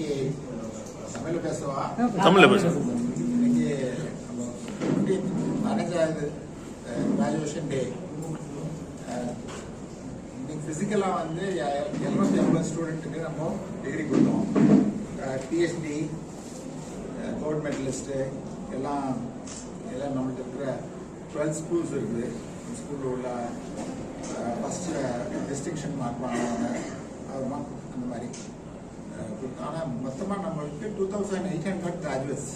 இன்னைக்கு தமிழ்ல பேசுவா தமிழ்ல பேசுவோம். இன்னைக்கு 15th கிராஜுவேஷன் டே. இன்னைக்கு பிசிக்கலா வந்து 750 ஸ்டூடெண்ட்டுக்கு நம்ம டிகிரி கொடுத்தோம். பிஹெச்டி, கோல்ட் மெடலிஸ்ட் எல்லாம் நம்மள்ட்ட இருக்கிற 12 ஸ்கூல்ஸ் இருக்குது. ஸ்கூலில் உள்ள ஃபர்ஸ்ட் டிஸ்டிங்ஷன் மார்க் வாங்கினாங்க. அதுமா அந்த மாதிரி ஆனால் மொத்தமாக நம்மளுக்கு 2800 கிராஜுவேட்ஸ்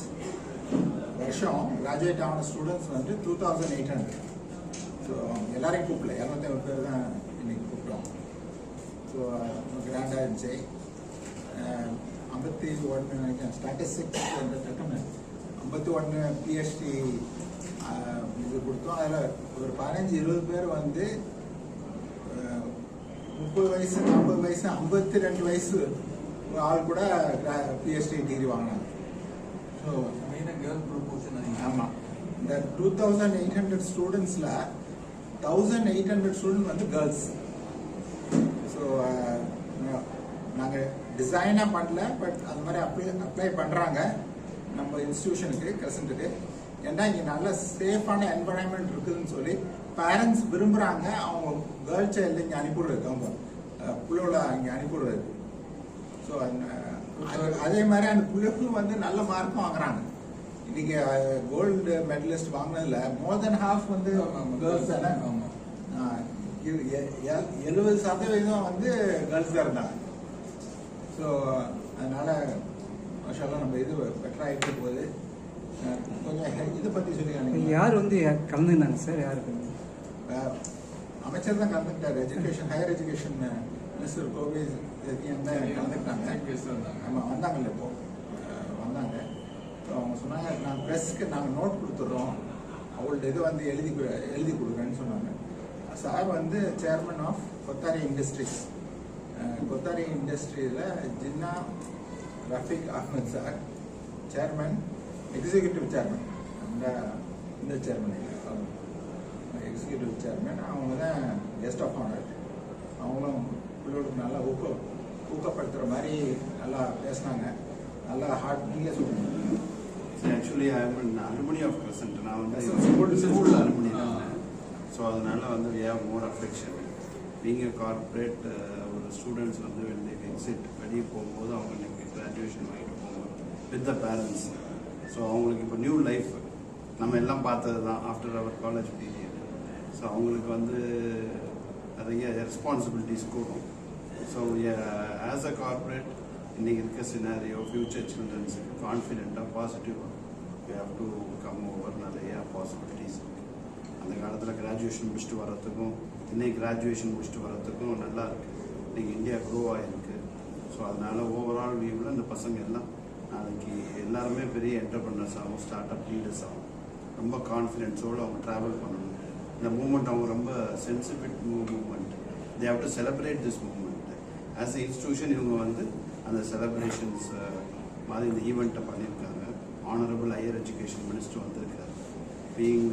வருஷம் கிராஜுவேட் ஆன ஸ்டூடெண்ட்ஸ் வந்து 2800. ஸோ எல்லாரையும் கூப்பிடல, 250 பேர் தான் இன்னைக்கு கூப்பிட்டோம். ஸோ கிராண்டாக இருந்துச்சு. 51 நினைக்கிறேன் ஸ்டாட்டிஸ்டிக்ஸ் 51 பிஹெச்டி இது கொடுத்தோம். அதில் ஒரு 15-20 பேர் வந்து 30 வயசு, 40 வயசு, 52 வயசு ஆள் கூட பிஹெச்டி டிகிரி வாங்கினாங்க. ஸோ ஆமாம், இந்த 2800 ஸ்டூடெண்ட்ஸில் 1800 ஸ்டூடெண்ட் வந்து கேர்ள்ஸ். ஸோ நாங்கள் டிசைனாக பண்ணல, பட் அது மாதிரி அப்ளை பண்ணுறாங்க நம்ம இன்ஸ்டிடியூஷனுக்கு கிரசண்ட்டுக்கு. ஏன்னா இங்கே நல்ல சேஃபான என்வரான்மெண்ட் இருக்குதுன்னு சொல்லி பேரண்ட்ஸ் விரும்புகிறாங்க. அவங்க கேர்ள் சைல்டு இங்கே அனுப்பிடுறது, அவங்க பிள்ளைகள இங்கே அனுப்பிடுறது. ஸோ அதே மாதிரி அந்த பிள்ளைகளும் வந்து நல்ல மார்க்கும் வாங்குறாங்க. இன்னைக்கு கோல்டு மெடலிஸ்ட் வாங்கினதுல மோர் தென் ஹாஃப் வந்து கேர்ள்ஸ் தானே. 70% வந்து கேர்ள்ஸ் தான் இருந்தாங்க. ஸோ அதனால மாஷாஅல்லாஹ் நம்ம இது பெட்டராக இருக்க போகுது. கொஞ்சம் இதை பற்றி சொல்லி யார் வந்து கலந்துருந்தாங்க சார்? யாருக்கு அமைச்சர் தான் கலந்துக்கிட்டாரு. Education, higher education minister Kovai கலந்துக்கிட்டாங்க. ஆமாம், வந்தாங்கல்ல, இப்போ வந்தாங்க. ஸோ அவங்க சொன்னாங்க, நாங்கள் ப்ரெஸ்க்கு நாங்கள் நோட் கொடுத்துட்றோம், அவங்கள்ட்ட இது வந்து எழுதி கொடுக்குறேன்னு சொன்னாங்க. சார் வந்து chairman of Kothari industries. Kothari இண்டஸ்ட்ரியில் Jinnah Rafiq Ahmed sir chairman, executive chairman. இந்த சேர்மன் எக்ஸிக்யூட்டிவ் சேர்மன் அவங்க தான் கெஸ்ட் ஆஃப் ஆனர். அவங்களும் பிள்ளைகளுக்கு நல்லா ஊக்கப்படுத்துகிற மாதிரி நல்லா பேசினாங்க. நல்லா ஹார்ட் நீங்களே சொல்லுங்க. Actually I am an alumni of Crescent. நான் வந்து ஸ்கூல் அலுமினி தான். ஸோ அதனால வந்து வி ஹேவ் மோர் அஃபெக்ஷன். நீங்கள் கார்பரேட் ஒரு ஸ்டூடெண்ட்ஸ் வந்து எக்ஸிட் வெளியே போகும்போது அவங்க இன்னைக்கு கிராஜுவேஷன் வாங்கிட்டு போகும்போது வித் த பேரண்ட்ஸ். ஸோ அவங்களுக்கு இப்போ நியூ லைஃப் நம்ம எல்லாம் பார்த்தது தான் after our college period. So அவங்களுக்கு வந்து நிறைய ரெஸ்பான்சிபிலிட்டிஸ் கூடும். ஸோ ஆஸ் அ கார்பரேட் இன்னைக்கு இருக்க சினாரியோ ஃபியூச்சர் சில்ட்ரன்ஸுக்கு கான்ஃபிடென்ட்டாக பாசிட்டிவாக we have to come over. நிறைய பாசிபிலிட்டிஸ் இருக்குது. அந்த காலத்தில் கிராஜுவேஷன் முடிச்சுட்டு வர்றதுக்கும் இன்னைக்கு கிராஜுவேஷன் முடிச்சுட்டு வர்றதுக்கும் நல்லா இருக்குது. இன்னைக்கு இந்தியா க்ரோ ஆகிருக்கு. ஸோ அதனால ஓவரால் வியூவில் இந்த பசங்க எல்லாம் நாளைக்கு எல்லாருமே பெரிய என்டர்பிரினர்ஸ் ஆகும், ஸ்டார்ட் அப் லீடர்ஸ் ஆகும். ரொம்ப கான்ஃபிடென்ஸோடு அவங்க ட்ராவல் பண்ணணும். இந்த மூமெண்ட் அவங்க ரொம்ப sensible moment. They have to celebrate this moment. As a institution இவங்க வந்து அந்த செலிப்ரேஷன்ஸ் மாதிரி இந்த ஈவெண்ட்டை பண்ணியிருக்காங்க. ஆனரபிள் ஹையர் எஜுகேஷன் மினிஸ்டர் வந்திருக்காரு. பீயிங்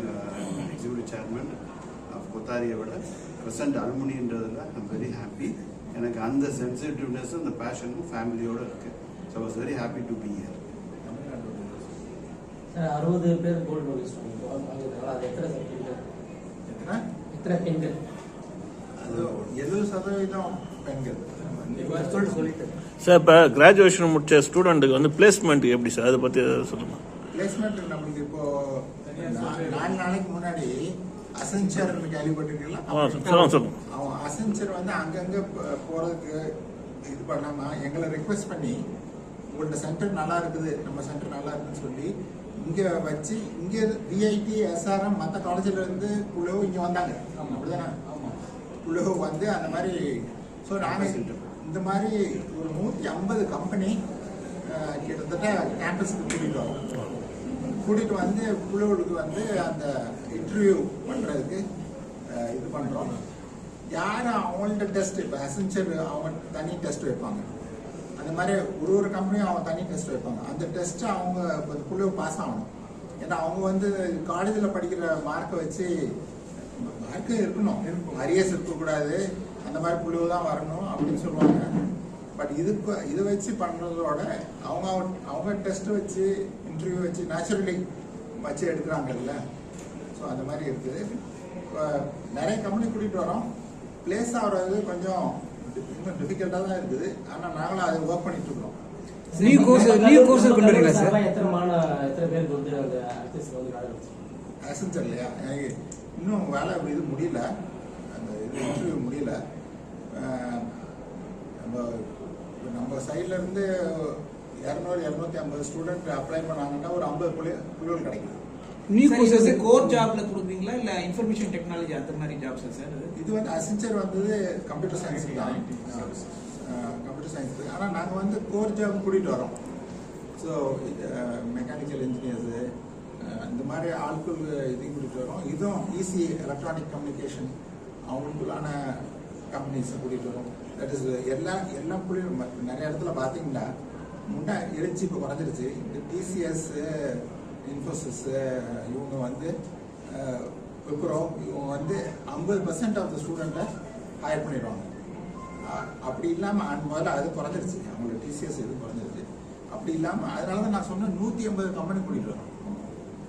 எக்ஸிக்யூட்டிவ் சேர்மன் ஆஃப் கொத்தாரியை விட ப்ரெசன்ட் அலுமினின்றதுல ஐம் வெரி ஹாப்பி. எனக்கு அந்த சென்சிட்டிவ்னஸ், அந்த பேஷனும் ஃபேமிலியோடு இருக்குது. So I was very happy to be here. Sir 60 பேர் கோல்டு மெடலிஸ்ட் வாங்கியிருக்காங்க. அது எத்தனை பெண்கள்? அது 70% பெண்கள். சொல்லிட்டு சார், இப்போ கிராஜுவேஷன் முடிச்ச ஸ்டூடெண்ட்டுக்கு வந்து பிளேஸ்மெண்ட் எப்படி சார், அதை பற்றி சொல்லுங்கள். பிளேஸ்மெண்ட் நம்மளுக்கு இப்போ 4 நாளைக்கு முன்னாடி அசென்சர் கேள்விப்பட்டிருக்கீங்களா? சொல்லுங்க. அவன் அசென்சர் வந்து அங்கங்கே போகிறதுக்கு இது பண்ணாமல் எங்களை ரெக்வெஸ்ட் பண்ணி, உங்களோட சென்டர் நல்லா இருக்குது, நம்ம சென்டர் நல்லா இருக்குன்னு சொல்லி இங்கே வச்சு, இங்கே விஐடி, எஸ்ஆர்எம், மற்ற காலேஜில் இருந்து குழுவு இங்கே வந்தாங்க. அப்படிதானே? குழுவு வந்து அந்த மாதிரி. ஸோ நாங்கள் இந்த மாதிரி ஒரு 150 கம்பெனி கிட்டத்தட்ட கேம்பஸுக்கு கூட்டிகிட்டு வந்து பிள்ளைகளுக்கு வந்து அந்த இன்டர்வியூ பண்ணுறதுக்கு இது பண்ணுறோம். யார் அவங்கள்ட்ட டெஸ்ட், இப்போ அசென்சர் அவங்க தனி டெஸ்ட் வைப்பாங்க. அந்த மாதிரி ஒரு கம்பெனியும் அவங்க தனி டெஸ்ட் வைப்பாங்க. அந்த டெஸ்ட்டை அவங்க பிள்ளைங்க பாஸ் ஆகணும். ஏன்னா அவங்க வந்து காலேஜில் படிக்கிற மார்க்கை வச்சு, மார்க்கு இருக்கணும், அரியர்ஸ் இருக்கக்கூடாது, அந்த மாதிரி பிள்ளைங்க தான் வரணும் அப்படின்னு சொல்லுவாங்க. பட் இது வச்சு பண்ணுறதோட அவங்க டெஸ்ட் வச்சு இன்டர்வியூ வச்சு நேச்சுரலி வச்சு எடுக்கிறாங்கல்ல. ஸோ அந்த மாதிரி இருக்குது. நிறைய கம்பெனி கூட்டிகிட்டு வரோம். பிளேஸ் ஆகிறது கொஞ்சம் இன்னும் டிஃபிகல்ட்டாக தான் இருக்குது. ஆனால் நாங்களும் அதை ஒர்க் பண்ணிட்டு இருக்கோம். நியூ கோர்ஸ் கொண்டு வரீங்களா சார்? எத்தனை பேருக்கு வந்து அந்த ஆக்சஸ் வந்து வேலை அசென்சர் இல்லையா, எனக்கு இன்னும் வேலை இது முடியல, அந்த இது இன்டர்வியூ முடியல. நம்ம சைட்ல இருந்து 200-250 ஸ்டூடெண்ட் அப்ளை பண்ணாங்கன்னா ஒரு 50 புள்ளிகள் கிடைக்கும். நியூ கோர்ஸ் கோர் ஜாப்ல கொடுப்பீங்களா இல்ல இன்ஃபர்மேஷன் டெக்னாலஜி அந்த மாதிரி ஜாப்ஸ் சார்? இது வந்து அசென்சர் வந்தது கம்ப்யூட்டர் சயின்ஸ் தான், கம்ப்யூட்டர் சயின்ஸ். ஆனால் நாங்கள் வந்து கோர் ஜாப் கூட்டிகிட்டு வரோம். ஸோ மெக்கானிக்கல் இன்ஜினியர்ஸு இந்த மாதிரி ஆட்கள் இதையும் கூட்டிகிட்டு வரோம். இதுவும் ஈஸி எலக்ட்ரானிக் கம்யூனிகேஷன் அவங்களுக்குள்ளான கம்பெனிஸை கூட்டிகிட்டு வரோம். தட் இஸ் எல்லா புள்ளியும் நிறைய இடத்துல பார்த்தீங்கன்னா முன்னே இருந்துச்சு, இப்போ குறைஞ்சிருச்சு. இந்த டிசிஎஸ், இன்ஃபோசிஸ் இவங்க வந்து இருக்கிறோம். இவங்க வந்து 50% ஆஃப் த ஸ்டூடெண்ட்டை ஹையர் பண்ணிடுவாங்க. அப்படி இல்லாமல் முதல்ல அது குறைஞ்சிருச்சு, அவங்களோட டிசிஎஸ் இது குறைஞ்சிருச்சு. அப்படி இல்லாமல் அதனால தான் நான் சொன்னேன் 180 கம்பெனி கூட்டிகிட்டு வரோம்.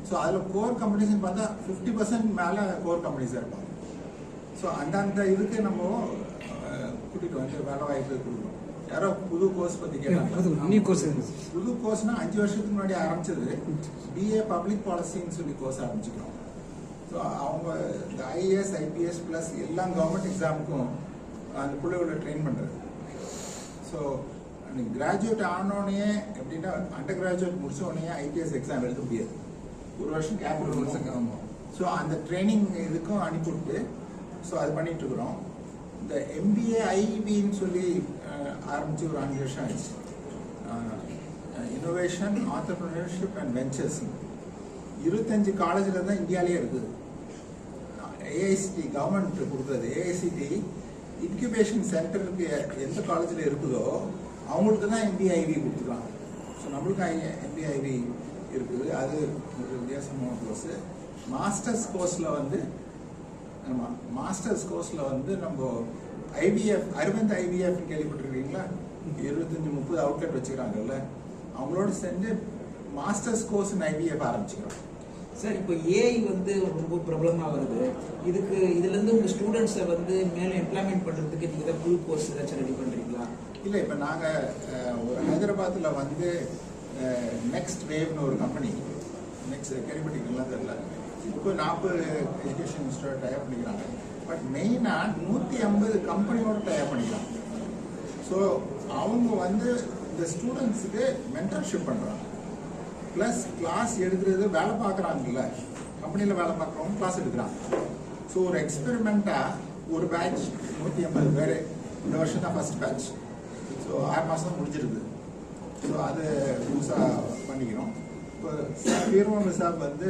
ஸோ அதில் கோர் கம்பெனிஸ்ன்னு பார்த்தா 50% மேலே கோர் கம்பெனிஸாக இருப்பாங்க. ஸோ அந்த இதுக்கு நம்ம கூட்டிகிட்டு வந்து வேலை வாய்ப்பு கொடுக்குறோம். யாரோ புது கோர்ஸ் பற்றி கேட்டாங்க. நியூ கோர்ஸ் புது கோர்ஸ்னா 5 வருஷத்துக்கு முன்னாடி ஆரம்பிச்சது பிஏ பப்ளிக் பாலிசின்னு சொல்லி கோர்ஸ் ஆரம்பிச்சுக்கிறோம். ஸோ அவங்க இந்த ஐஏஎஸ் ஐபிஎஸ் ப்ளஸ் எல்லா கவர்மெண்ட் எக்ஸாமுக்கும் அந்த பிள்ளைகளை ட்ரெயின் பண்ணுறது. ஸோ கிராஜுவேட் ஆனோடனே எப்படின்னா அண்டர் கிராஜுவேட் முடிச்ச உடனே ஐபிஎஸ் எக்ஸாம் எழுத முடியாது, ஒரு வருஷம் கேப் இருக்கும். ஸோ அந்த ட்ரைனிங் இதுக்கும் அனுப்பிவிட்டு ஸோ அது பண்ணிட்டு இருக்கிறோம். இந்த எம்பிஏ ஐவின்னு சொல்லி ஆரம்பிச்சு ஒரு 5 வருஷம் ஆயிடுச்சு. இன்னோவேஷன், ஆண்டர்பிரினர்ஷிப் அண்ட் வெஞ்சர்ஸ் 25 காலேஜில் தான் இந்தியாவிலே இருக்குது. ஏஐசிடி கவர்மெண்ட் கொடுக்குறது. ஏஐசிடி இன்குபேஷன் சென்டருக்கு எந்த காலேஜில் இருக்குதோ அவங்களுக்கு தான் எம்பிஐவி கொடுத்துருக்காங்க. ஸோ நம்மளுக்கு எம்பிஐவி இருக்குது. அது ஒரு வித்தியாசமான கோர்ஸு. மாஸ்டர்ஸ் கோர்ஸில் வந்து நம்ம ஐவிஎஃப், அரவிந்த் ஐவிஎஃப் கேள்விப்பட்டிருக்கீங்களா? 25-30 அவுட்லெட் வச்சுக்கிறாங்கல்ல, அவங்களோட சேர்ந்து மாஸ்டர்ஸ் கோர்ஸ் ஐவிஎஃப் ஆரம்பிச்சுக்கிறோம். சார் இப்போ ஏஐ வந்து ரொம்ப பிரபலமாக வருது. இதுலேருந்து உங்கள் ஸ்டூடெண்ட்ஸை வந்து மேலே எம்ப்ளாய்மெண்ட் பண்ணுறதுக்கு நீங்கள் தான் புது கோர்ஸ் ஏதாச்சும் ரெடி பண்ணுறீங்களா? இல்லை, இப்போ நாங்கள் ஒரு ஹைதராபாத்தில் வந்து நெக்ஸ்ட் வேவ்னு ஒரு கம்பெனி, நெக்ஸ்ட் கேள்விப்பட்டிருக்கீங்களா தெரியல, இப்போ 40 எஜுகேஷன் இன்ஸ்டியூட் டயப் பண்ணிக்கிறாங்க. பட் மெயினாக 150 கம்பெனியோட டயப் பண்ணிக்கிறாங்க. ஸோ அவங்க வந்து இந்த ஸ்டூடெண்ட்ஸுக்கு மென்டர்ஷிப் பண்ணுறாங்க. ப்ளஸ் கிளாஸ் எடுக்கிறது, வேலை பார்க்குறாங்கல்ல, கம்பெனியில் வேலை பார்க்குறவங்க கிளாஸ் எடுக்கிறாங்க. ஸோ ஒரு எக்ஸ்பெரிமெண்ட்டாக ஒரு பேட்ச் 150 பேர் இந்த வருஷம் தான் ஃபர்ஸ்ட் பேட்ச். ஸோ 6 மாதம் முடிஞ்சிருக்கு. ஸோ அது புதுசாக பண்ணிக்கிறோம். இப்போ வீரமணி சார் வந்து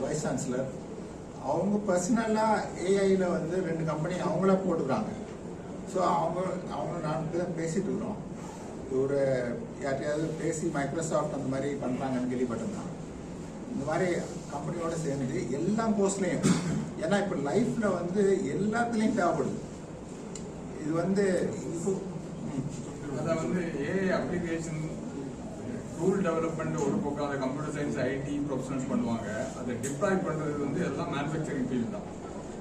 வைஸ் சான்சலர், அவங்க பர்சனலாக ஏஐயில் வந்து 2 கம்பெனி அவங்களா போட்டுக்கிறாங்க. ஸோ அவங்க நாட்டு தான் பேசிகிட்டு இருக்கிறோம். ஒரு யார்ட்டையாவது பேசி மைக்ரோசாஃப்ட் அந்த மாதிரி பண்ணுறாங்கன்னு கேள்விப்பட்டிருந்தான். இந்த மாதிரி கம்பெனியோட சேர்ந்து எல்லா கோர்ஸ்லையும், ஏன்னா இப்போ லைஃப்பில் வந்து எல்லாத்துலேயும் தேவைப்படுது. இது வந்து அதான் வந்து ஏஐ அப்ளிகேஷன் டூல் டெவலப்மெண்ட் ஒரு பக்கம், அதை கம்ப்யூட்டர் சயின்ஸ் ஐடி ப்ரொஃபஷனல்ஸ் பண்ணுவாங்க. அதை டிப்ளாய் பண்ணுறது வந்து எல்லாம் மேனுஃபேக்சரிங் ஃபீல்டு தான்.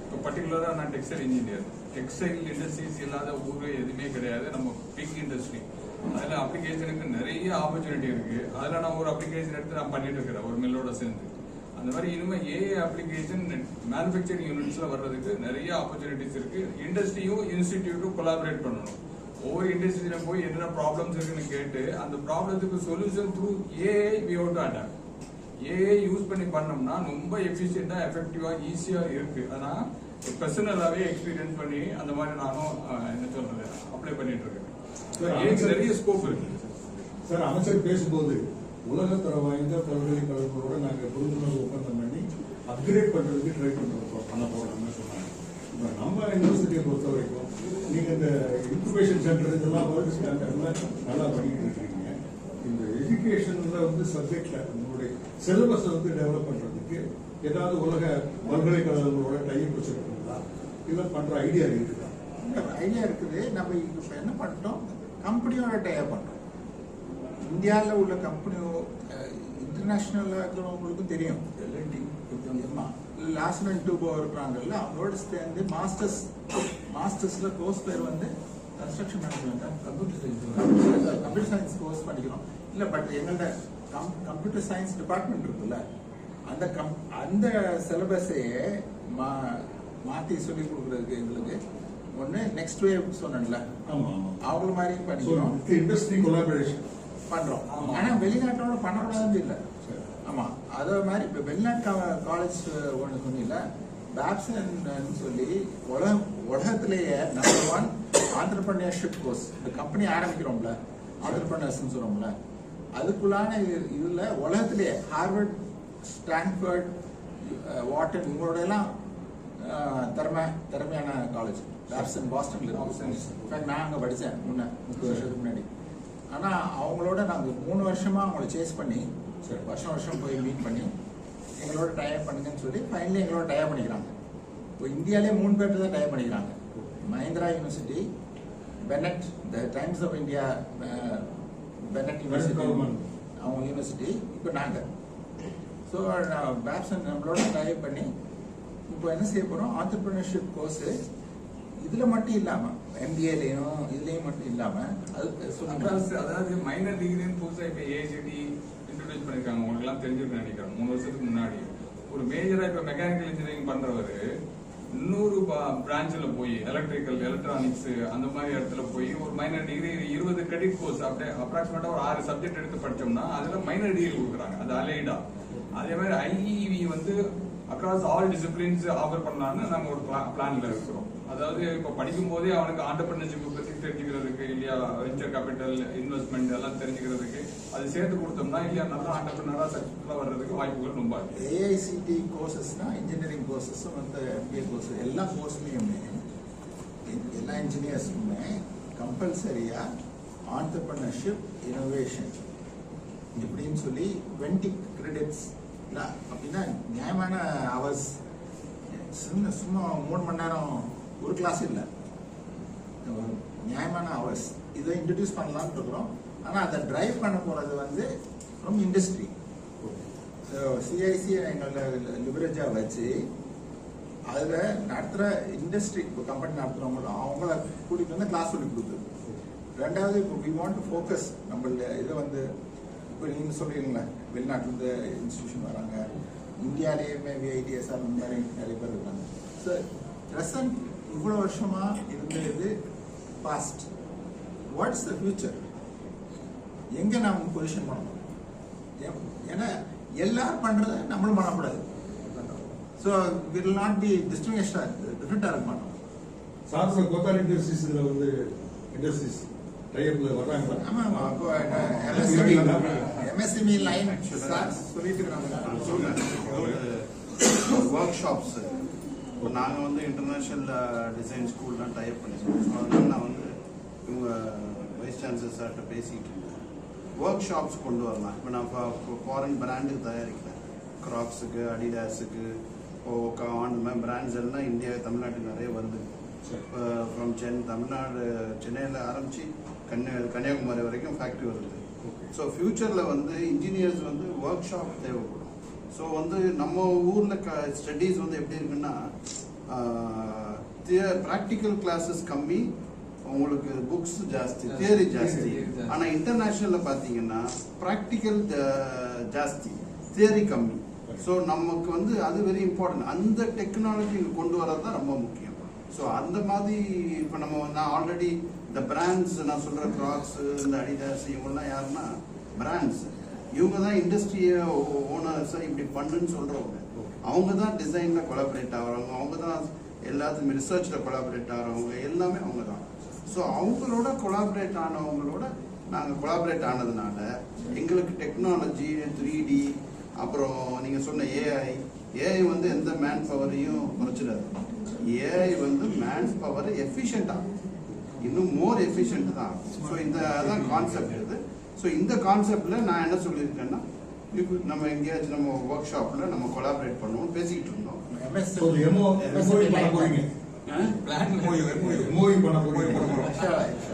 இப்போ பர்டிகுலராக நான் டெக்ஸ்டைல் இன்ஜினியர். டெக்ஸ்டைல் இண்டஸ்ட்ரீஸ் இல்லாத ஊர் எதுவுமே கிடையாது. நம்ம பிக் இண்டஸ்ட்ரி, அதில் அப்ளிகேஷனுக்கு நிறைய ஆப்பர்ச்சுனிட்டி இருக்குது. அதில் நான் ஒரு அப்ளிகேஷன் எடுத்து நான் பண்ணிட்டு இருக்கிறேன் ஒரு மில்லோட சேர்ந்து. அந்த மாதிரி இனிமேல் ஏஐ அப்ளிகேஷன் மேனுஃபேக்சரிங் யூனிட்ஸில் வர்றதுக்கு நிறைய ஆப்பர்ச்சுனிட்டிஸ் இருக்குது. இண்டஸ்ட்ரியும் இன்ஸ்டிடியூட்டும் கொலாபரேட் பண்ணணும். ஒவ்வொரு இண்டஸ்ட்ரியில போய் என்னென்ன ப்ராப்ளம்ஸ் இருக்குன்னு கேட்டு அந்த ப்ராப்ளத்துக்கு solution through AI we have to adopt. AI use பண்ணி பண்ணோம்னா ரொம்ப எஃபிஷியண்டா, எஃபெக்டிவா, ஈஸியா இருக்கு. ஆனா பர்சனலாவே எக்ஸ்பீரியன்ஸ் பண்ணி அந்த மாதிரி நானும் என்ன சொல்றது அப்ளை பண்ணிட்டு இருக்கேன். நிறைய ஸ்கோப் இருக்கு சார். அமைச்சர் பேசும்போது உலகத்தர வாய்ந்த பல்கலைக்கழகங்களோட நாங்கள் புரிந்துணர்வு ஒப்பந்தம் பண்ணி அப்கிரேட் பண்றதுக்கு ட்ரை பண்ண போறோம்னு சொன்னாங்க. இப்போ நம்ம யூனிவர்சிட்டியை பொறுத்த வரைக்கும் நீங்க இந்த இன்குபேஷன் சென்டர் இதெல்லாம் வேர்ல்டு ஸ்டாண்டர்ட்ல நல்லா பண்ணிட்டு இருக்கீங்க. இந்த எஜுகேஷன்ல வந்து சப்ஜெக்ட்ல உங்களுடைய சிலபஸை வந்து டெவலப் பண்றதுக்கு ஏதாவது உலக பல்கலைக்கழகங்களோட டைப் வச்சிருக்கீங்களா? இல்லை பண்ற ஐடியா இருக்குதா? ஐடியா இருக்குது. நம்ம இப்போ என்ன பண்ணிட்டோம், கம்பெனியோட டைப் பண்ணுறோம். இந்தியாவில் உள்ள கம்பெனியோ இன்டர்நேஷ்னலில் இருக்கிறவங்களுக்கும் தெரியும். எல்என்டி லாஸ்ட் அண்ட் 2 இருக்கிறாங்கல்ல, அவங்களோட சேர்ந்து மாஸ்டர்ஸில் கோர்ஸ் பேர் வந்து construction management, computer science course படிக்கிறோம். இல்லை, பட் எங்கள்கிட்ட கம்ப்யூட்டர் சயின்ஸ் டிபார்ட்மெண்ட் இருக்குல்ல, அந்த சிலபஸையே மாற்றி சொல்லி கொடுக்குறதுக்கு எங்களுக்கு ஒன்று நெக்ஸ்ட் வேவ் சொன்னேன்ல, அவங்கள மாதிரி பண்ணிக்கிறோம். இண்டஸ்ட்ரி கொலாபரேஷன் பண்றோம். ஆனா வெளிநாட்டோட பண்ணக்கூடாதுன்னு இல்லை. ஆமா, அதே மாதிரி இப்ப வெளிநாட்டு காலேஜ் ஒன்று சொன்னீங்கல்ல, பேப்சன் சொல்லி உலகத்திலேயே நம்பர் 1 ஆண்டர்பிரினியர்ஷிப் கோர்ஸ். இந்த கம்பெனி ஆரம்பிக்கிறோம்ல, ஆண்டர்பிரினர்ஸ் சொல்றோம்ல, அதுக்குள்ளான இதுல உலகத்திலேயே ஹார்வர்ட், ஸ்டான்ஃபர்ட், வாட்டன் இவங்களோட எல்லாம் திறமையான காலேஜ் பேப்சன் பாஸ்டன்ல இருக்கு. நான் அங்க படித்தேன் 30 வருஷத்துக்கு முன்னாடி. ஆனா அவங்களோட நாங்க 3 வருஷமா அவங்கள சேஸ் பண்ணி வருஷம் போய் மீட் பண்ணி எங்களோட டயப் பண்ணுங்கன்னு சொல்லி ஃபைனலி எங்களோட டயப் பண்ணிக்கிறாங்க. இப்போ இந்தியாவிலே 3 பேர்ட்டு தான் டயப் பண்ணிக்கிறாங்க. Mahindra university, Bennett, the Times of India, Bennett university அவங்க யூனிவர்சிட்டி, இப்போ நாங்கள். ஸோ பேப்சன் நம்மளோட டயப் பண்ணி இப்போ என்ன செய்ய போகிறோம், ஆண்டர்பிரினர்ஷிப் கோர்ஸு இதில் மட்டும் இல்லாமல் MBAலையும் இதுலேயும் மட்டும் இல்லாமல் அது சொல்லுங்க. அதாவது மைனர் டிகிரின்னு புதுசாக இப்போ ஏஐசிடி இன்ட்ரோடியூஸ் பண்ணியிருக்காங்க. உங்களுக்கு எல்லாம் தெரிஞ்சிருக்குன்னு நினைக்கிறேன். 3 வருஷத்துக்கு முன்னாடி ஒரு மேஜரா இப்போ மெக்கானிக்கல் இன்ஜினியரிங் பண்றவர் இன்னொரு பிரான்ச்சில் போய் எலக்ட்ரிக்கல், எலக்ட்ரானிக்ஸ் அந்த மாதிரி இடத்துல போய் ஒரு மைனர் டிகிரி 20 கிரெடிட் கோர்ஸ் அப்படியே அப்ராக்சிமேட்டா ஒரு 6 சப்ஜெக்ட் எடுத்து படிச்சோம்னா அதுல மைனர் டிகிரி கொடுக்குறாங்க. அது அலைடா. அதே மாதிரி IEV வந்து அக்ராஸ் ஆல் டிசிப்ளின்ஸ் ஆஃபர் பண்ணலான்னு நம்ம ஒரு பிளான்ல இருக்கிறோம். அதாவது இப்போ படிக்கும் போதே அவனுக்கு ஆண்டர்பிரினர்ஷிப் பத்தி தெரிஞ்சுக்கிறதுக்கு, இல்லையா வெஞ்சர் கேபிட்டல் இன்வெஸ்ட்மெண்ட் எல்லாம் தெரிஞ்சுக்கிறதுக்கு அது சேர்த்து கொடுத்தோம்னா இல்லையா நல்ல ஆண்டர்பிரினரா சக்சஸ்ஃபுல்லா வர்றதுக்கு வாய்ப்புகள் ரொம்ப இருக்கு. AICT கோர்சஸ்னா இன்ஜினியரிங் கோர்சஸும் வந்து MBA கோர்ஸ் எல்லா கோர்ஸ்லயுமே எல்லா இன்ஜினியர்ஸுமே கம்பல்சரியா ஆண்டர்பிரினர்ஷிப், இனோவேஷன் இப்படின்னு சொல்லி 20 கிரெடிட்ஸ் அப்படின்னா நியாயமான ஹவர்ஸ். சும்மா 3 மணி நேரம் ஒரு கிளாஸ் இல்லை, நியாயமான ஹவர்ஸ். இதை இன்ட்ரடியூஸ் பண்ணலான்னு இருக்கிறோம். ஆனால் அதை டிரைவ் பண்ண போகிறது வந்து ஃப்ரம் இண்டஸ்ட்ரி. ஸோ CIC எங்களோட லிவரேஜாக வச்சு அதில் நடத்துகிற இண்டஸ்ட்ரி, இப்போ கம்பெனி நடத்துகிறவங்களும் அவங்கள கூட்டிகிட்டு வந்து கிளாஸ் சொல்லி கொடுக்குது. ரெண்டாவது, இப்போ வி வாண்ட் டு ஃபோக்கஸ் நம்மள இதை வந்து இப்போ நீங்கள் சொல்கிறீங்களா வெளிநாட்டிலேருந்து இன்ஸ்டியூஷன் வராங்க, இந்தியாவிலேயுமே VITSR அந்த மாதிரி நிறைய பேர் இருக்காங்க. ஸோ ப்ரெசன்ட் இவ்வளோ வருஷமாக இருந்தது பாஸ்ட். What's the future? எங்கே நாம் பொசிஷன் பண்ணணும்? ஏன்னா எல்லாரும் பண்ணுறத நம்மளும் பண்ணக்கூடாது. ஸோ வில் நாட் பி டிஃப்ரெண்ட்டாக இருக்க மாட்டோம். சார் கோத்தாரி இண்டஸ்ட்ரீஸ் இதில் வந்து இண்டஸ்ட்ரீஸ் டைப்ல வர்றாங்க. ஆமாம் ஆமாம். இப்போ MSME லைன் சொல்லிட்டு இருக்கிறாங்க. ஒர்க் ஷாப்ஸ் இப்போ நாங்கள் வந்து இன்டர்நேஷ்னல் டிசைன் ஸ்கூல்லாம் டைப் பண்ணியிருக்கோம். ஸோ அதனால நான் வந்து இவங்க வைஸ் சான்சலர் சார்கிட்ட பேசிகிட்டு இருந்தேன். ஒர்க் ஷாப்ஸ் கொண்டு வரலாம். இப்போ நான் ஃபாரின் பிராண்டுக்கு தயாரிக்கிறேன். கிராக்ஸுக்கு, அடிடாஸுக்கு, ஓகான் இந்த மாதிரி பிராண்ட்ஸ் எல்லாம் இந்தியா, தமிழ்நாட்டுக்கு நிறைய வருது. இப்போ ஃப்ரம் தமிழ்நாடு, சென்னையில் ஆரம்பித்து கன்னியாகுமரி வரைக்கும் ஃபேக்ட்ரி வருது. ஸோ ஃப்யூச்சரில் வந்து இன்ஜினியர்ஸ் வந்து ஒர்க் ஷாப் தேவைப்படும். ஸோ வந்து நம்ம ஊரில் ஸ்டடீஸ் வந்து எப்படி இருக்குன்னா ப்ராக்டிக்கல் கிளாஸஸ் கம்மி, உங்களுக்கு புக்ஸ் ஜாஸ்தி, தியரி ஜாஸ்தி. ஆனால் இன்டர்நேஷ்னலில் பார்த்தீங்கன்னா ப்ராக்டிக்கல் ஜாஸ்தி, தியரி கம்மி. ஸோ நமக்கு வந்து அது வெரி இம்பார்ட்டன்ட். அந்த டெக்னாலஜி கொண்டு வரது தான் ரொம்ப முக்கியம். ஸோ அந்த மாதிரி இப்போ நான் ஆல்ரெடி இந்த பிராண்ட்ஸ் நான் சொல்கிற கிராக்ஸ், இந்த அடிடாஸ் இவங்கெல்லாம் யாருன்னா பிராண்ட்ஸ். இவங்க தான் இண்டஸ்ட்ரியை ஓனர்ஸை இப்படி பண்ணுன்னு சொல்கிறவங்க. அவங்க தான் டிசைனில் கொலாபரேட் ஆகிறவங்க, அவங்க தான் எல்லாத்துக்குமே ரிசர்ச்சில் கொலாபரேட் ஆகிறவங்க, எல்லாமே அவங்க தான். ஸோ அவங்களோட கொலாபரேட் ஆனவங்களோட நாங்கள் கொலாபரேட் ஆனதுனால எங்களுக்கு டெக்னாலஜி, 3D, அப்புறம் நீங்கள் சொன்ன ஏஐ வந்து எந்த மேன் பவரையும் குறைச்சிடாது. ஏஐ வந்து மேன் பவரை எஃபிஷியண்டாக இன்னும் மோர் எஃபிஷியன்ட் தான். ஸோ இந்த அதான் கான்செப்ட் இது. ஸோ இந்த கான்செப்டில் நான் என்ன சொல்லியிருக்கேன்னா, நம்ம எங்கேயாச்சும் நம்ம ஒர்க் ஷாப்பில் நம்ம கொலாபரேட் பண்ணுவோம் பேசிக்கிட்டு இருந்தோம். பிளான் மூவி பண்ண போறோம்.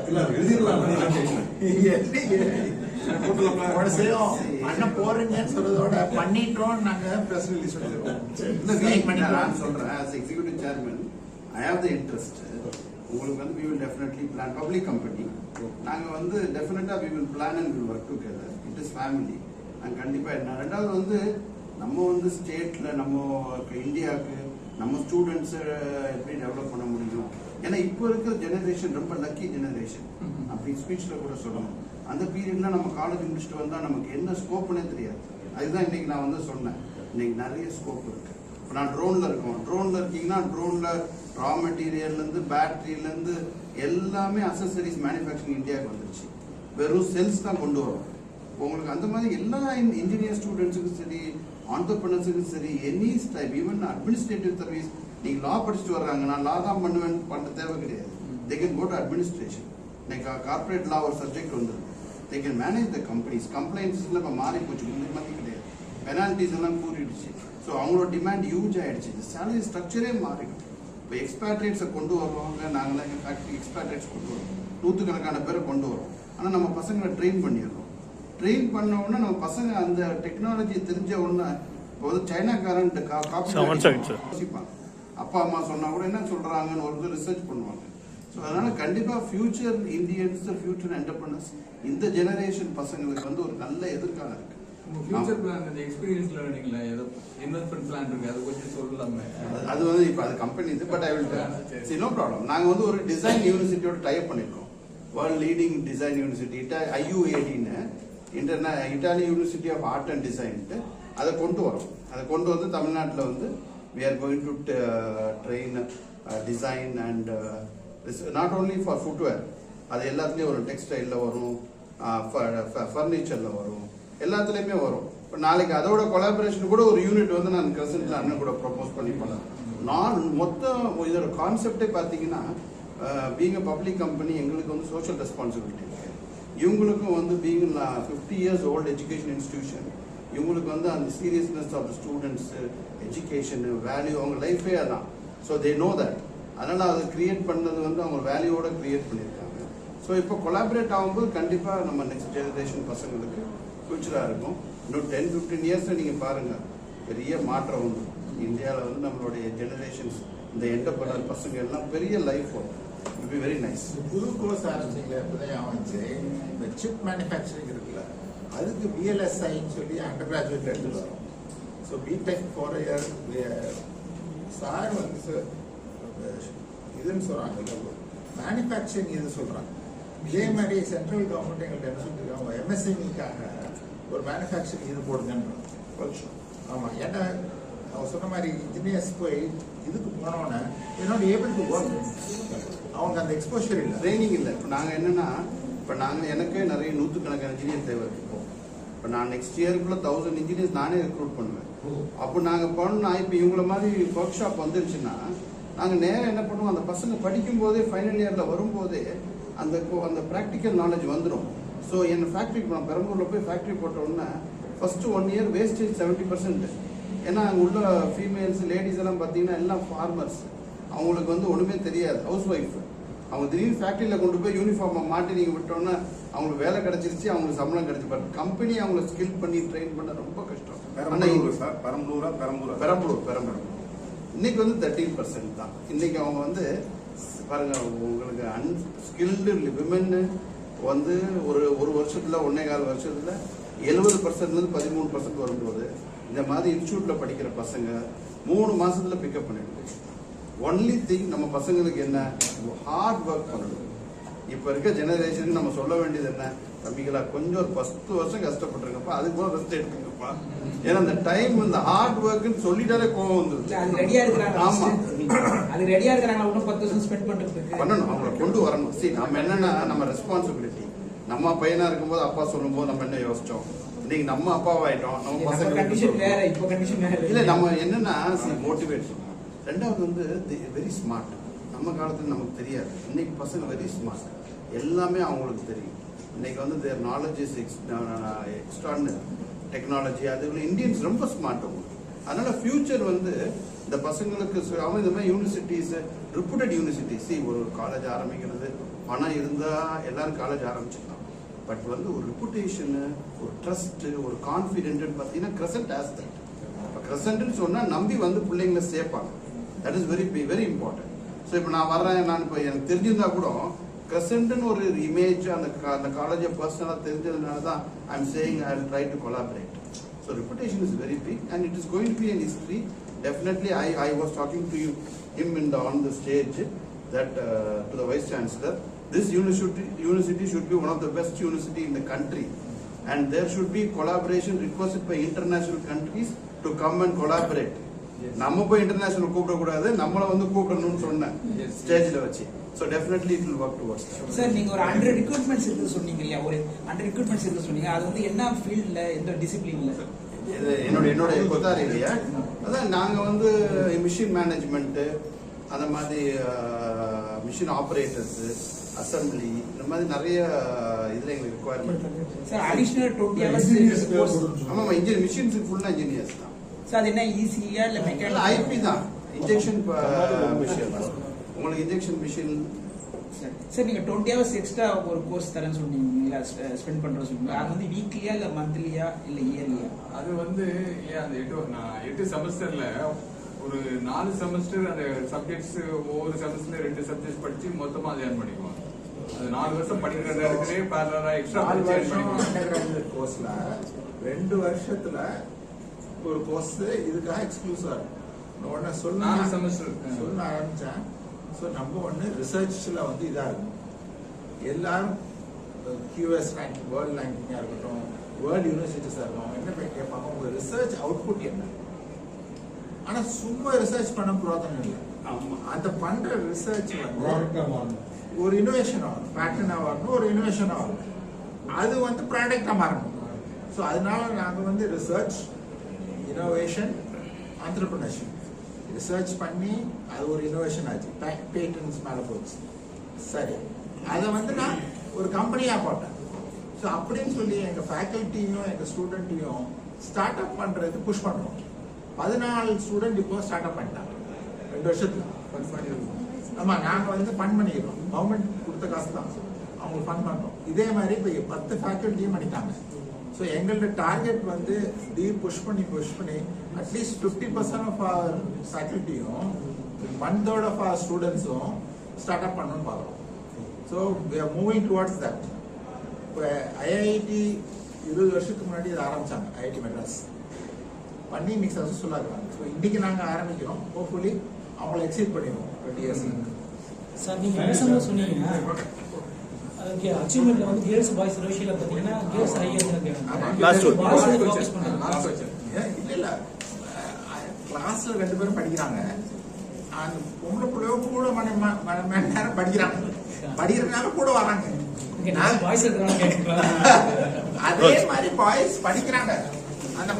இல்ல அது எழுதிடலாம். பண்ண போறீங்கன்னு சொல்றதோட பண்ணிட்டோம் நாங்க பிரஸ் ரிலீஸ் நான் சொல்றேன் as executive chairman I have the interest. உங்களுக்கு வந்து we will definitely plan public company. நாங்க வந்து definitely we will plan and we will work together. It is family. நான் கண்டிப்பா என்ன ரெண்டாவது வந்து நம்ம வந்து ஸ்டேட்ல நம்ம இந்தியாவுக்கு நம்ம ஸ்டூடெண்ட்ஸ் எப்படி டெவலப் பண்ண முடியும். ஏன்னா இப்போ இருக்கிற ஜெனரேஷன் ரொம்ப லக்கி ஜெனரேஷன். அப்படி ஸ்பீச்ல கூட சொல்லணும். அந்த பீரியட்ல நம்ம காலேஜ் முடிச்சுட்டு வந்தா நமக்கு என்ன ஸ்கோப்னே தெரியாது. அதுதான் இன்னைக்கு நான் வந்து சொன்னேன். இன்னைக்கு நிறைய ஸ்கோப் இருக்கு. இப்போ நான் ட்ரோன்ல இருக்கோம். ட்ரோன்ல இருக்கீங்கன்னா ட்ரோன்ல ரா மெட்டீரியல்ல இருந்து பேட்டரியில இருந்து எல்லாமே அசசரிஸ் மேனுஃபேக்சரிங் இந்தியாவுக்கு வந்துருச்சு. வெறும் செல்ஸ் தான் கொண்டு வரும். உங்களுக்கு அந்த மாதிரி எல்லா இன்ஜினியர் ஸ்டூடெண்ட்ஸுக்கும் சரி, ஆண்டர்பிரினர்ஸுக்கும் சரி, any type even administrative service நீங்க லா படிச்சுட்டு வர்றாங்க, நான் லா தான் பண்ணுவேன் பண்ண தேவை கிடையாது. They can go to administration. இன்னைக்கு கார்பரேட் லா ஒரு சப்ஜெக்ட் வந்துருக்கு. They can manage the companies. கம்ப்ளைண்ட்ஸ்ல இப்போ மாறி போச்சு, முன்னாடி மாதிரி கிடையாது. பெனால்டிஸ் எல்லாம் கூறிடுச்சு. ஸோ அவங்களோட டிமாண்ட் ஹியூஜ் ஆயிடுச்சு. சேலரி ஸ்ட்ரக்சரே மாறிடும். இப்போ எக்ஸ்பேட்ரேட்ஸை கொண்டு வருவாங்க. நாங்களாம் எங்கள் ஃபேக்ட்ரி எக்ஸ்பேட்ரேட்ஸ் கொண்டு வரோம். நூற்றுக்கணக்கான பேரை கொண்டு வரோம். ஆனால் நம்ம பசங்களை ட்ரெயின் பண்ணிடுறோம். ட்ரெயின் பண்ண உடனே நம்ம பசங்க அந்த டெக்னாலஜி தெரிஞ்ச உடனே இப்போ வந்து சைனாக்காரன் யோசிப்பாங்க. அப்பா அம்மா சொன்னா கூட என்ன சொல்றாங்கன்னு ஒரு ரிசர்ச் பண்ணுவாங்க. ஸோ அதனால கண்டிப்பா ஃபியூச்சர் இந்தியன்ஸ், ஃபியூச்சர் என்டர்பிரனர்ஸ், இந்த ஜெனரேஷன் பசங்களுக்கு வந்து ஒரு நல்ல எதிர்காலம் இருக்கு. ஃபியூச்சர் பிளான் இந்த எக்ஸ்பீரியன்ஸ் லேர்னிங்ல ஏதோ இன்வெஸ்ட்மெண்ட் பிளான் இருக்கு, அதை கொஞ்சம் சொல்லலாமே. அது வந்து இப்போ அது கம்பெனி இது. But I will see no problem. நாங்க வந்து ஒரு டிசைன் யூனிவர்சிட்டியோட டைப் பண்ணிருக்கோம். வேர்ல்ட் லீடிங் டிசைன் யூனிவர்சிட்டி IUADன்னு Italy university of art and டிசைன்ட்டு அதை கொண்டு வரோம். அதை கொண்டு வந்து தமிழ்நாட்டில் வந்து we are going to train design and not only for footwear. அது எல்லாத்துலேயும் வரும். டெக்ஸ்டைலில் வரும், ஃபர்னிச்சரில் வரும், எல்லாத்துலேயுமே வரும். இப்போ நாளைக்கு அதோட கொலாபரேஷன் கூட ஒரு யூனிட் வந்து நான் கிரசன்ட்ல அண்ணன் கூட ப்ரொபோஸ் பண்ணி பண்ணேன். நான் மொத்தம் இதோட கான்செப்டே பார்த்தீங்கன்னா பீங் அ பப்ளிக் கம்பெனி எங்களுக்கு வந்து சோஷியல் ரெஸ்பான்சிபிலிட்டி இருக்கு. இவங்களுக்கும் வந்து being 50 years old education institution, இவங்களுக்கு வந்து அந்த seriousness of the students, education value, அவங்க லைஃபே அதான். So they know that. அதனால் அதை கிரியேட் பண்ணது வந்து அவங்க வேல்யூவோட கிரியேட் பண்ணியிருக்காங்க. ஸோ இப்போ கொலாபரேட் ஆகும்போது கண்டிப்பாக நம்ம நெக்ஸ்ட் ஜெனரேஷன் பசங்களுக்கு ஃபியூச்சராக இருக்கும். இன்னும் 10-15 இயர்ஸில் நீங்கள் பாருங்கள் பெரிய மாற்றம் வந்து இந்தியாவில் வந்து நம்மளுடைய ஜெனரேஷன்ஸ் இந்த என்டர்பிரனர் பசங்க எல்லாம் பெரிய லைஃப் வரும். It be very nice. புது கோர்ஸ் ஆரம்பிச்சிங்களே இப்போதான் ஆரம்பிச்சு இந்த சிப் மேனுஃபேக்சரிங் இருக்குல்ல, அதுக்கு BLSIன்னு சொல்லி அண்டர் கிராஜுவேட் எடுத்துட்டு வரோம். ஸோ பிடெக் 4 year சார் வந்து இதுன்னு சொல்கிறாங்க, மேனுஃபேக்சரிங் இது சொல்கிறாங்க. இதே மாதிரி சென்ட்ரல் கவர்மெண்ட் எங்கள்கிட்ட என்ன சொல்லியிருக்காங்க, MSMEக்காக ஒரு மேனுஃபேக்சரிங் இது போடுங்கன்னு. ஆமாம், ஏன்னா அவர் சொன்ன மாதிரி இன்ஜினியர்ஸ் போய் இதுக்கு போனோன்னே என்னோட ஏபிள் டு ஒர்க், அவங்க அந்த எக்ஸ்போஷர் இல்லை, ட்ரைனிங் இல்லை. இப்போ நாங்கள் என்னென்னா, இப்போ நாங்கள் எனக்கே நிறைய நூற்றுக்கணக்கான இன்ஜினியர் தேவை இருக்கும். இப்போ நான் நெக்ஸ்ட் இயருக்குள்ள 1000 இன்ஜினியர்ஸ் நானே ரெக்ரூட் பண்ணுவேன். அப்போ நாங்கள் பண்ணால் இப்போ இவங்கள மாதிரி ஒர்க் ஷாப் வந்துருச்சுன்னா நாங்கள் நேரம் என்ன பண்ணுவோம், அந்த பசங்க படிக்கும் போதே ஃபைனல் இயரில் வரும்போதே அந்த ப்ராக்டிக்கல் நாலேஜ் வந்துடும். ஸோ என் ஃபேக்ட்ரி நான் பெரம்பூரில் போய் ஃபேக்ட்ரி போட்ட உடனே ஃபஸ்ட்டு 1 year வேஸ்டேஜ் 70%. ஏன்னா அங்கே உள்ள ஃபீமேல்ஸ் லேடிஸ் எல்லாம் பார்த்தீங்கன்னா எல்லாம் ஃபார்மர்ஸ், அவங்களுக்கு வந்து ஒன்றுமே தெரியாது, ஹவுஸ் ஒய்ஃப். அவங்க திடீர்னு ஃபேக்ட்ரியில் கொண்டு போய் யூனிஃபார்மை மாட்டி நீங்கள் விட்டோன்னா அவங்களுக்கு வேலை கிடைச்சிருச்சு, அவங்களுக்கு சம்பளம் கிடைச்சி. பட் கம்பெனி அவங்களை ஸ்கில் பண்ணி ட்ரெயின் பண்ண ரொம்ப கஷ்டம். பெரம்பலூர் இன்னைக்கு வந்து 13% தான். இன்னைக்கு அவங்க வந்து பாருங்க, உங்களுக்கு அன்ஸ்கில்டு விமன் வந்து ஒரு வருஷத்துல 1.25 வருஷத்துல 70% 13% வரும்போது இந்த மாதிரி இன்ஸ்டியூட்ல படிக்கிற பசங்க 3 மாசத்துல பிக்கப் பண்ணிடுது. ஒன்லி திங் நம்ம பசங்களுக்கு என்ன, ஹார்ட் ஒர்க் பண்ணணும். இப்ப இருக்க ஜெனரேஷனுக்கு நம்ம சொல்ல வேண்டியது என்ன, தம்பிகளா கொஞ்சம் ஒரு 10 வருஷம் கஷ்டப்பட்டுருங்கப்பா, அதுக்கு போல ரெஸ்ட் எடுத்துங்கப்பா. ஏன்னா அந்த டைம் இந்த ஹார்ட் ஒர்க்னு சொல்லிட்டாலே கோவம் வந்துருச்சு. அது ரெடியா இருக்கிறாங்க. ஆமா, அது ரெடியா இருக்கிறாங்க. இன்னும் 10 வருஷம் ஸ்பெண்ட் பண்றதுக்கு பண்ணணும், அவங்களை கொண்டு வரணும். சரி, நம்ம என்னன்னா நம்ம ரெஸ்பான்சிபிலிட்டி. நம்ம பையனா இருக்கும்போது அப்பா சொல்லும் போது நம்ம என்ன யோசிச்சோம், இன்னைக்கு நம்ம அப்பாவாயிட்டோம், நம்ம பசங்க கண்டிஷன் வேற, இப்போ கண்டிஷன் வேற இல்ல. நம்ம என்னன்னா மோட்டிவேட். ரெண்டாவது வந்து வெரி ஸ்மார்ட். நம்ம காலத்துல நமக்கு தெரியாது, இன்னைக்கு பசங்க வெரி ஸ்மார்ட், எல்லாமே அவங்களுக்கு தெரியும். இன்னைக்கு வந்து தேர் நாலேஜ் இஸ் எக்ஸ்ட்ராடினரி. டெக்னாலஜி அது இந்தியன்ஸ் ரொம்ப ஸ்மார்ட் அவங்களுக்கு. அதனால ஃபியூச்சர் வந்து இந்த பசங்களுக்கு அவன் இந்த மாதிரி யூனிவர்சிட்டிஸ் ரிப்யூட்டட் யூனிவர்சிட்டி ஒரு காலேஜ் ஆரம்பிக்கிறது பணம் இருந்தா எல்லாரும் காலேஜ் ஆரம்பிச்சிடலாம். பட் வந்து ஒரு ரிப்புடேஷனு, ஒரு ட்ரஸ்ட், ஒரு கான்ஃபிடென்ட் பார்த்தீங்கன்னா கிரசன்ட் ஆஸ்பெக்ட். இப்போ கிரசன்ட்னு சொன்னால் நம்பி வந்து பிள்ளைங்களை சேர்ப்பாங்க. That is very very important. So இப்போ நான் வர்றேன், நான் இப்போ எனக்கு தெரிஞ்சிருந்தா கூட கிரசன்ட்னு ஒரு இமேஜ் அந்த காலேஜை பர்சனலாக தெரிஞ்சதுனால தான் I am saying I will try to collaborate. So reputation is very big and it is going to be an history. Definitely, I was talking to him on the stage that to the Vice Chancellor, this university should be one of the best university in the country, and there should be collaboration requested by international countries to come and collaborate. நம்ம போய் international கூப்பிட கூடாது, நம்மள வந்து கூப்பிடணும்னு சொன்னேன் ஸ்டேஜ்ல வச்சு. So definitely it will work towards that. Sir நீங்க ஒரு 100 ரெக்ரூட்மெண்ட்ஸ் இருக்கு சொன்னீங்க இல்லையா, ஒரு 100 ரெக்ரூட்மெண்ட்ஸ் இருக்கு சொன்னீங்க, அது வந்து என்ன ஃபீல்ட்ல, எந்த டிசிப்ளின்ல? என்னோட கொத்தாரி இல்லையா, அதான் நாங்கள் வந்து மிஷின் மேனேஜ்மெண்ட்டு, அந்த மாதிரி மிஷின் ஆப்ரேட்டர்ஸு, அசம்பிளி, இந்த மாதிரி நிறைய இதில் எங்களுக்கு requirement. Sir additional 20 hours course. ஆமாம், இன்ஜினியர் மிஷின்ஸுக்கு ஃபுல்லாக இன்ஜினியர்ஸ் தான். சார் அது என்ன ஈஸியா இல்லை மெக்கானிக்கல்? ஐபி தான், இன்ஜெக்ஷன் மிஷின். உங்களுக்கு இன்ஜெக்ஷன் மிஷின். சார் நீங்க 20 hours எக்ஸ்ட்ரா ஒரு கோர்ஸ் தரேன்னு சொன்னீங்களா, ஸ்பெண்ட் பண்ற சொன்னீங்க, அது வந்து வீக்லியா இல்ல மந்த்லியா இல்ல இயர்லியா? அது வந்து ஏன் அந்த 8 செமஸ்டர்ல ஒரு 4 செமஸ்டர் அந்த சப்ஜெக்ட்ஸ், ஒவ்வொரு செமஸ்டர்ல 2 சப்ஜெக்ட்ஸ் படிச்சு மொத்தமா ஜாயின் பண்ணிக்குவோம். அது 4 வருஷம் படிக்கிற நேரத்திலே பேரலரா எக்ஸ்ட்ரா 4 வருஷம் அண்டர்கிராஜுவேட் கோர்ஸ்ல 2 வருஷத்துல ஒரு கோர்ஸ் இதுக்காக எக்ஸ்க்ளூசிவா இருக்கும். உடனே 4 செமஸ்டர் சொல்ல ஆரம்பிச்சேன். ஸோ நம்ம ஒன்று ரிசர்ச்சில் வந்து இதாக இருக்கும். எல்லாரும் QS ரேங்கிங், வேர்ல்டு ரேங்கிங்காக இருக்கட்டும், வேர்ல்டு யூனிவர்சிட்டிஸாக இருக்கட்டும், என்ன போய் கேட்பாங்க, உங்கள் ரிசர்ச் அவுட்புட் என்ன? ஆனால் சும்மா ரிசர்ச் பண்ண புரோதனம் இல்லை. அந்த பண்ணுற ரிசர்ச் வந்து ஒரு இனோவேஷன் ஆகும், பேட்டர்னாக வரணும், ஒரு இனோவேஷனாக வரணும், அது வந்து ப்ராடக்டாக மாறணும். ஸோ அதனால நாங்கள் வந்து ரிசர்ச், இனோவேஷன், ஆண்டர்பிரினர்ஷிப், ரிசர்ச் பண்ணி அது ஒரு இனோவேஷன் ஆச்சு, பேட்டன்ஸ் மேலே போச்சு. சரி, அதை வந்து நான் ஒரு கம்பெனியாக போட்டேன். ஸோ அப்படின்னு சொல்லி எங்கள் ஃபேக்கல்ட்டியும் எங்கள் ஸ்டூடெண்ட்டையும் ஸ்டார்ட் அப் பண்ணுறது புஷ் பண்ணுறோம். 14 ஸ்டூடெண்ட் இப்போ ஸ்டார்ட் அப் பண்ணிட்டாங்க 2 வருஷத்துல. ஆமாம், நாங்கள் வந்து ஃபண்ட் பண்ணிக்கிறோம், கவர்மெண்ட் கொடுத்த காசு தான் அவங்களுக்கு ஃபண்ட் பண்ணுறோம். இதே மாதிரி இப்போ 10 ஃபேக்கல்ட்டியும் பண்ணிட்டாங்க. ஸோ எங்களோட டார்கெட் வந்து புஷ் பண்ணி அட்லீஸ்ட் 50% ஆஃப் அவர் ஃபேக்கல்ட்டியும் 1/3 ஆஃப் அவர் ஸ்டூடெண்ட்ஸும் ஸ்டார்ட் அப் பண்ணணும்னு பார்க்குறோம். So we are moving towards that. இப்போ ஐஐடி 20 வருஷத்துக்கு முன்னாடி இதை ஆரம்பித்தாங்க, ஐஐடி மெட்ராஸ் பண்ணி இன்னைக்கு சக்ஸஸ்ஃபுல்லாக இருக்காங்க. ஸோ இன்றைக்கி நாங்கள் ஆரம்பிக்கிறோம், ஹோப்ஃபுல்லி அவங்கள எக்ஸீட் பண்ணிடுவோம் 20 years. சார் நீங்கள் பேசும்போது சொன்னீங்க அதுக்கு அச்சீவ்மெண்ட்ல வந்து கேர்ள்ஸ் பாய்ஸ் ரேஷியோல பார்த்தீங்கன்னா கேர்ள்ஸ் ஹையர் இருக்கு. இல்லை கிளாஸில் 2 பேரும் படிக்கிறாங்க, அந்த பொம்பளை பிள்ளையோ கூட மணி நேரம் படிக்கிறாங்க, படிக்கிறதுனால கூட வராங்க. பாய்ஸ் அதே மாதிரி பாய்ஸ் படிக்கிறாங்க. அந்த